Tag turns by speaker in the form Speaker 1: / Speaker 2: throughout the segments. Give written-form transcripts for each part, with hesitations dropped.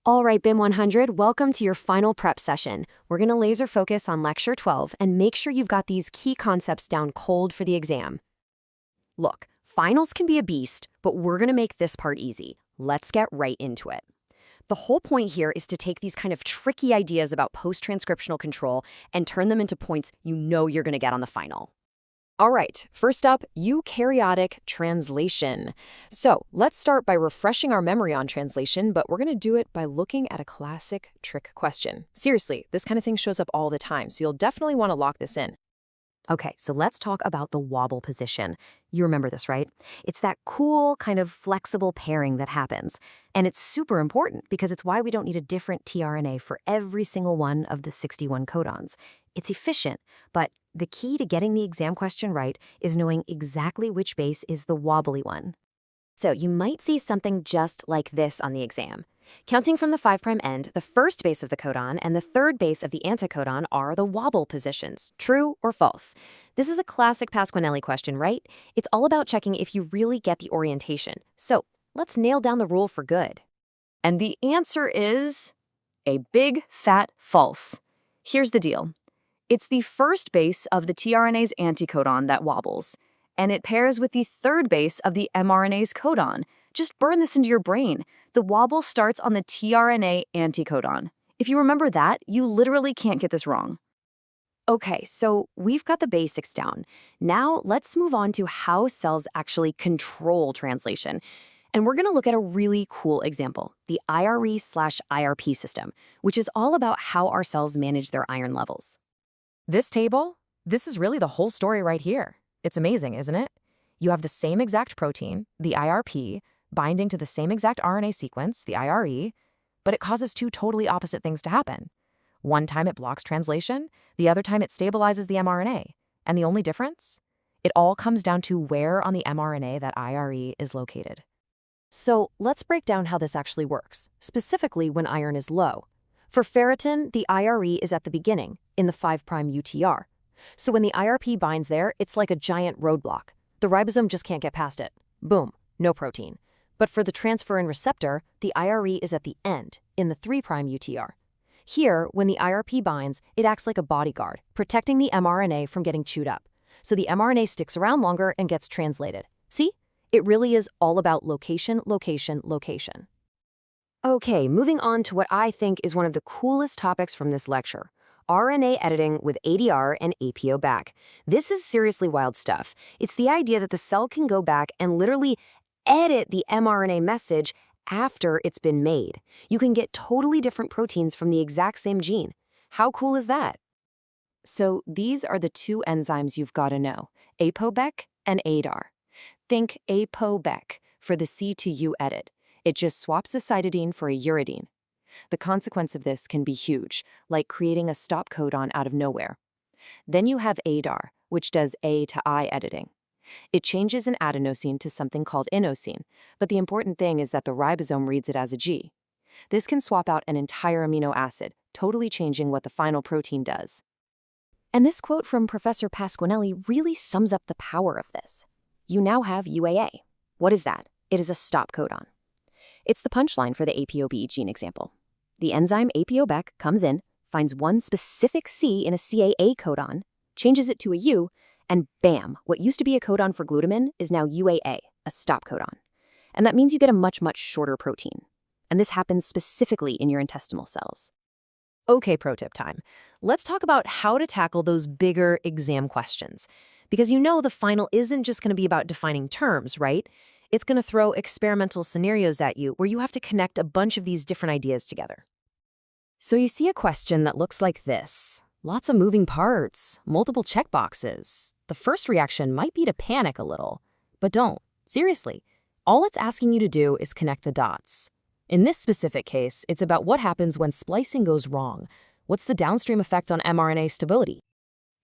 Speaker 1: All right, BIM 100, welcome to your final prep session. We're going to laser focus on Lecture 12 and make sure you've got these key concepts down cold for the exam. Look, finals can be a beast, but we're going to make this part easy. Let's get right into it. The whole point here is to take these kind of tricky ideas about post-transcriptional control and turn them into points you know you're going to get on the final. All right, first up, eukaryotic translation. So let's start by refreshing our memory on translation, but we're going to do it by looking at a classic trick question. Seriously, this kind of thing shows up all the time, so you'll definitely want to lock this in. Okay, so let's talk about the wobble position. You remember this, right? It's that cool, kind of flexible pairing that happens. And it's super important because it's why we don't need a different tRNA for every single one of the 61 codons. It's efficient, but the key to getting the exam question right is knowing exactly which base is the wobbly one. So you might see something just like this on the exam. Counting from the 5' end, the first base of the codon and the third base of the anticodon are the wobble positions. True or false? This is a classic Pasquinelli question, right? It's all about checking if you really get the orientation. So let's nail down the rule for good. And the answer is a big, fat false. Here's the deal. It's the first base of the tRNA's anticodon that wobbles, and it pairs with the third base of the mRNA's codon. Just burn this into your brain. The wobble starts on the tRNA anticodon. If you remember that, you literally can't get this wrong. Okay, so we've got the basics down. Now let's move on to how cells actually control translation. And we're going to look at a really cool example, the IRE/IRP system, which is all about how our cells manage their iron levels. This table, this is really the whole story right here. It's amazing, isn't it? You have the same exact protein, the IRP, binding to the same exact RNA sequence, the IRE, but it causes two totally opposite things to happen. One time it blocks translation, the other time it stabilizes the mRNA. And the only difference? It all comes down to where on the mRNA that IRE is located. So let's break down how this actually works, specifically when iron is low. For ferritin, the IRE is at the beginning, in the 5' UTR. So when the IRP binds there, it's like a giant roadblock. The ribosome just can't get past it. Boom, no protein. But for the transferrin receptor, the IRE is at the end, in the 3' UTR. Here, when the IRP binds, it acts like a bodyguard, protecting the mRNA from getting chewed up. So the mRNA sticks around longer and gets translated. See? It really is all about location, location, location. Okay, moving on to what I think is one of the coolest topics from this lecture, RNA editing with ADR and APO-back. This is seriously wild stuff. It's the idea that the cell can go back and literally edit the mRNA message after it's been made. You can get totally different proteins from the exact same gene. How cool is that? So these are the two enzymes you've got to know, APO-back and ADAR. Think APO-back for the C to U edit. It just swaps a cytidine for a uridine. The consequence of this can be huge, like creating a stop codon out of nowhere. Then you have ADAR, which does A to I editing. It changes an adenosine to something called inosine, but the important thing is that the ribosome reads it as a G. This can swap out an entire amino acid, totally changing what the final protein does. And this quote from Professor Pasquinelli really sums up the power of this. You now have UAA. What is that? It is a stop codon. It's the punchline for the APOB gene example. The enzyme APO-back comes in, finds one specific C in a CAA codon, changes it to a U, and bam, what used to be a codon for glutamine is now UAA, a stop codon. And that means you get a much, much shorter protein. And this happens specifically in your intestinal cells. Okay, pro tip time. Let's talk about how to tackle those bigger exam questions. Because you know the final isn't just going to be about defining terms, right? It's going to throw experimental scenarios at you where you have to connect a bunch of these different ideas together. So you see a question that looks like this. Lots of moving parts, multiple checkboxes. The first reaction might be to panic a little, but don't. Seriously, all it's asking you to do is connect the dots. In this specific case, it's about what happens when splicing goes wrong. What's the downstream effect on mRNA stability?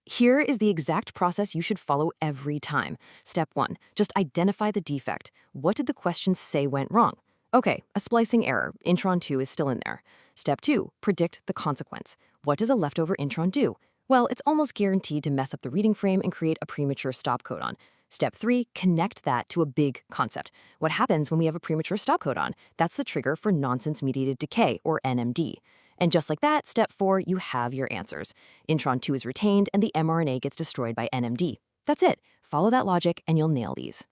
Speaker 1: Here is the exact process you should follow every time. Step 1, just identify the defect. What did the question say went wrong? Okay, a splicing error, intron 2 is still in there. Step 2, predict the consequence. What does a leftover intron do? Well, it's almost guaranteed to mess up the reading frame and create a premature stop codon. Step 3, connect that to a big concept. What happens when we have a premature stop codon? That's the trigger for nonsense-mediated decay, or NMD. And just like that, step 4, you have your answers. Intron 2 is retained, and the mRNA gets destroyed by NMD. That's it. Follow that logic, and you'll nail these.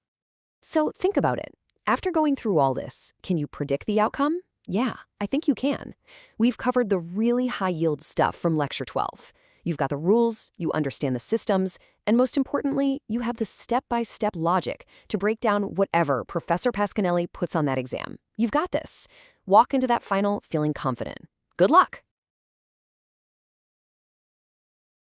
Speaker 1: So think about it. After going through all this, can you predict the outcome? Yeah, I think you can. We've covered the really high-yield stuff from Lecture 12. You've got the rules, you understand the systems, and most importantly, you have the step-by-step logic to break down whatever Professor Pasquinelli puts on that exam. You've got this. Walk into that final feeling confident. Good luck!